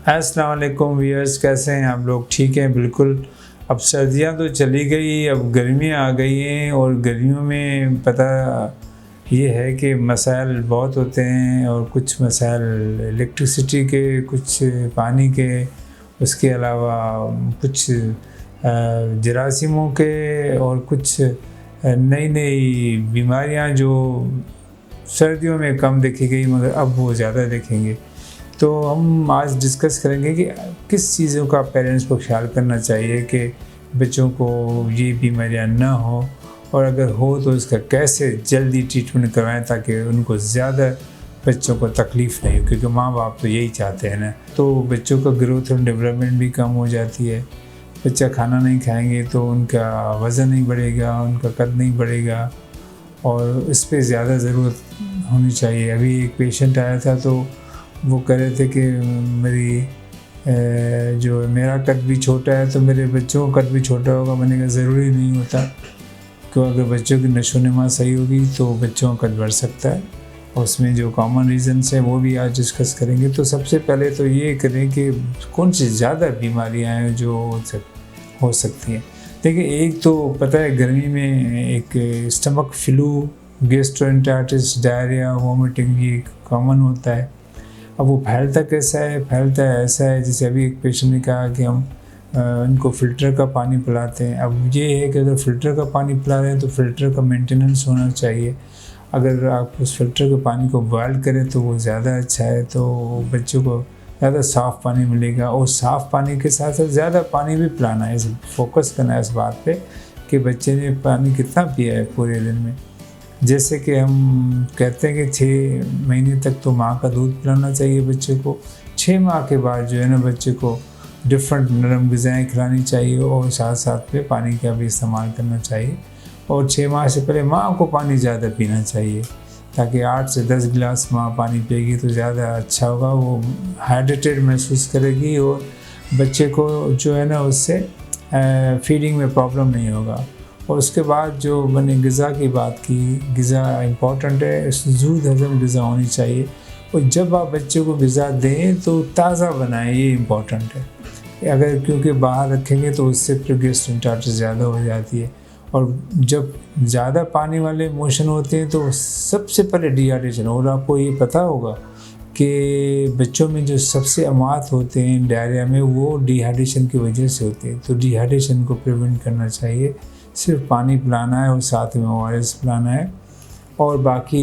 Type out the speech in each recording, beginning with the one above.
अस्सलाम वालेकुम व्यूअर्स, कैसे हैं आप लोग? ठीक हैं बिल्कुल। अब सर्दियां तो चली गई, अब गर्मियां आ गई हैं और गर्मियों में पता ये है कि मसाइल बहुत होते हैं और कुछ मसाइल इलेक्ट्रिसिटी के, कुछ पानी के, उसके अलावा कुछ जरासीमों के और कुछ नई नई बीमारियां जो सर्दियों में कम देखी गई मगर अब वो ज़्यादा देखेंगे। तो हम आज डिस्कस करेंगे कि किस चीज़ों का पेरेंट्स को ख्याल करना चाहिए कि बच्चों को ये बीमारियां ना हो, और अगर हो तो इसका कैसे जल्दी ट्रीटमेंट करवाएं ताकि उनको ज़्यादा बच्चों को तकलीफ़ नहीं हो, क्योंकि माँ बाप तो यही चाहते हैं ना। तो बच्चों का ग्रोथ और डेवलपमेंट भी कम हो जाती है। बच्चा खाना नहीं खाएंगे तो उनका वज़न नहीं बढ़ेगा, उनका कद नहीं बढ़ेगा और इस पर ज़्यादा ज़रूरत होनी चाहिए। अभी एक पेशेंट आया था तो वो कह रहे थे कि मेरा कद भी छोटा है तो मेरे बच्चों का कद भी छोटा होगा। मैंने कहा ज़रूरी नहीं होता, क्यों अगर बच्चों की नशोनुमा सही होगी तो बच्चों का कद बढ़ सकता है। और उसमें जो कॉमन रीज़न्स हैं वो भी आज डिस्कस करेंगे। तो सबसे पहले तो ये करें कि कौन सी ज़्यादा बीमारियाँ हैं जो हो सकती हैं। देखिए, एक तो पता है गर्मी में एक stomach flu, gastroenteritis, diarrhoea, vomiting ये कॉमन होता है। अब वो फैलता कैसा है? फैलता है ऐसा है जैसे अभी एक पेशेंट ने कहा कि हम इनको फ़िल्टर का पानी पिलाते हैं। अब ये है कि अगर फ़िल्टर का पानी पिला रहे हैं तो फ़िल्टर का मेंटेनेंस होना चाहिए। अगर आप उस फ़िल्टर के पानी को बॉयल करें तो वो ज़्यादा अच्छा है, तो बच्चों को ज़्यादा साफ़ पानी मिलेगा। और साफ़ पानी के साथ साथ ज़्यादा पानी भी पिलाना है, फोकस करना है इस बात पे कि बच्चे ने पानी कितना पिया है पूरे दिन में। जैसे कि हम कहते हैं कि 6 महीने तक तो माँ का दूध पिलाना चाहिए बच्चे को। 6 माह के बाद जो है ना बच्चे को डिफरेंट नरम ग़िज़ाएँ खिलानी चाहिए और साथ साथ में पानी का भी इस्तेमाल करना चाहिए। और 6 माह से पहले माँ को पानी ज़्यादा पीना चाहिए, ताकि 8 से 10 गिलास माँ पानी पिएगी तो ज़्यादा अच्छा होगा। वो हाइड्रेटेड महसूस करेगी और बच्चे को जो है ना उससे फीडिंग में प्रॉब्लम नहीं होगा। और उसके बाद जो मैंने ग़िज़ा की बात की, ग़िज़ा इम्पॉर्टेंट है, ज़ूद हज़म ग़िज़ा होनी चाहिए। और जब आप बच्चे को ग़िज़ा दें तो ताज़ा बनाएं, ये इम्पॉर्टेंट है। अगर क्योंकि बाहर रखेंगे तो उससे फिर गैस्ट्रोएंटेराइटिस ज़्यादा हो जाती है। और जब ज़्यादा पानी वाले मोशन होते हैं तो सबसे पहले डिहाइड्रेशन। और आपको ये पता होगा कि बच्चों में जो सबसे अमात होते हैं डायरिया में वो डिहाइड्रेशन की वजह से होते हैं। तो डिहाइड्रेशन को प्रिवेंट करना चाहिए। सिर्फ पानी पिलाना है और साथ में ORS पिलाना है। और बाकी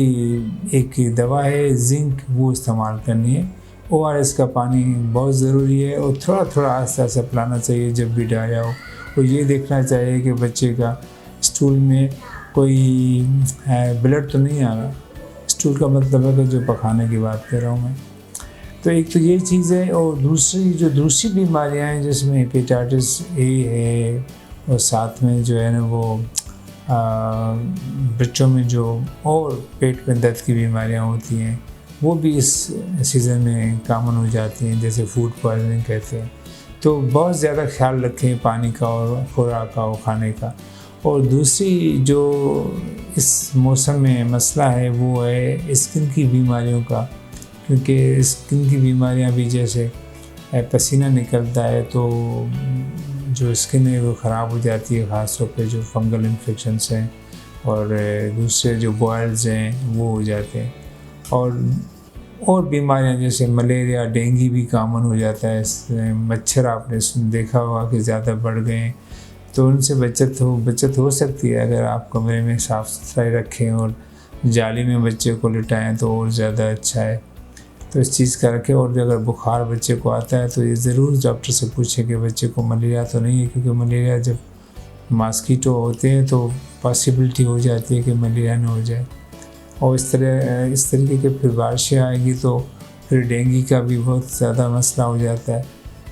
एक दवा है जिंक, वो इस्तेमाल करनी है। ORS का पानी बहुत ज़रूरी है और थोड़ा थोड़ा आस्ते आस्ते पिलाना चाहिए जब भी डायरिया हो। और ये देखना चाहिए कि बच्चे का स्टूल में कोई ब्लड तो नहीं आ रहा। स्टूल का मतलब है कि जो पखाने की बात कर रहा हूँ मैं। तो एक तो ये चीज़ है। और दूसरी बीमारियाँ हैं जिसमें हेपेटाइटिस A है और साथ में जो है ना वो बच्चों में जो और पेट में दर्द की बीमारियाँ होती हैं वो भी इस सीज़न में कॉमन हो जाती हैं, जैसे फूड पॉइजनिंग कहते हैं। तो बहुत ज़्यादा ख्याल रखें पानी का और खुराक का और खाने का। और दूसरी जो इस मौसम में मसला है वो है स्किन की बीमारियों का, क्योंकि स्किन की बीमारियां भी जैसे पसीना निकलता है तो जो स्किन है वो ख़राब हो जाती है, ख़ास तौर पे जो फंगल इन्फेक्शंस हैं और दूसरे जो बॉयल्स हैं वो हो जाते हैं। और बीमारियां जैसे मलेरिया, डेंगू भी कॉमन हो जाता है। मच्छर आपने देखा होगा कि ज़्यादा बढ़ गए हैं, तो उनसे बचत हो सकती है अगर आप कमरे में साफ़ सुथराई रखें और जाली में बच्चे को लिटाएं तो और ज़्यादा अच्छा है। तो इस चीज़ का रखें। और अगर बुखार बच्चे को आता है तो ये ज़रूर डॉक्टर से पूछें कि बच्चे को मलेरिया तो नहीं है, क्योंकि मलेरिया जब मॉस्किटो होते हैं तो पॉसिबिलिटी हो जाती है कि मलेरिया न हो जाए। और इस तरीके के फिर बारिशें आएगी तो फिर डेंगू का भी बहुत ज़्यादा मसला हो जाता है।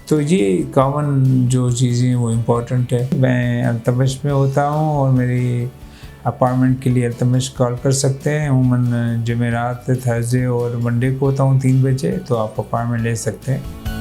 तो ये कॉमन जो चीज़ें वो इम्पॉर्टेंट है। मैं अल्तमश में होता हूँ और मेरी अपॉइंटमेंट के लिए अल्तमश कॉल कर सकते हैं। उमूमन जुमेरात, थर्सडे और मंडे को होता हूँ 3 बजे, तो आप अपॉइंटमेंट ले सकते हैं।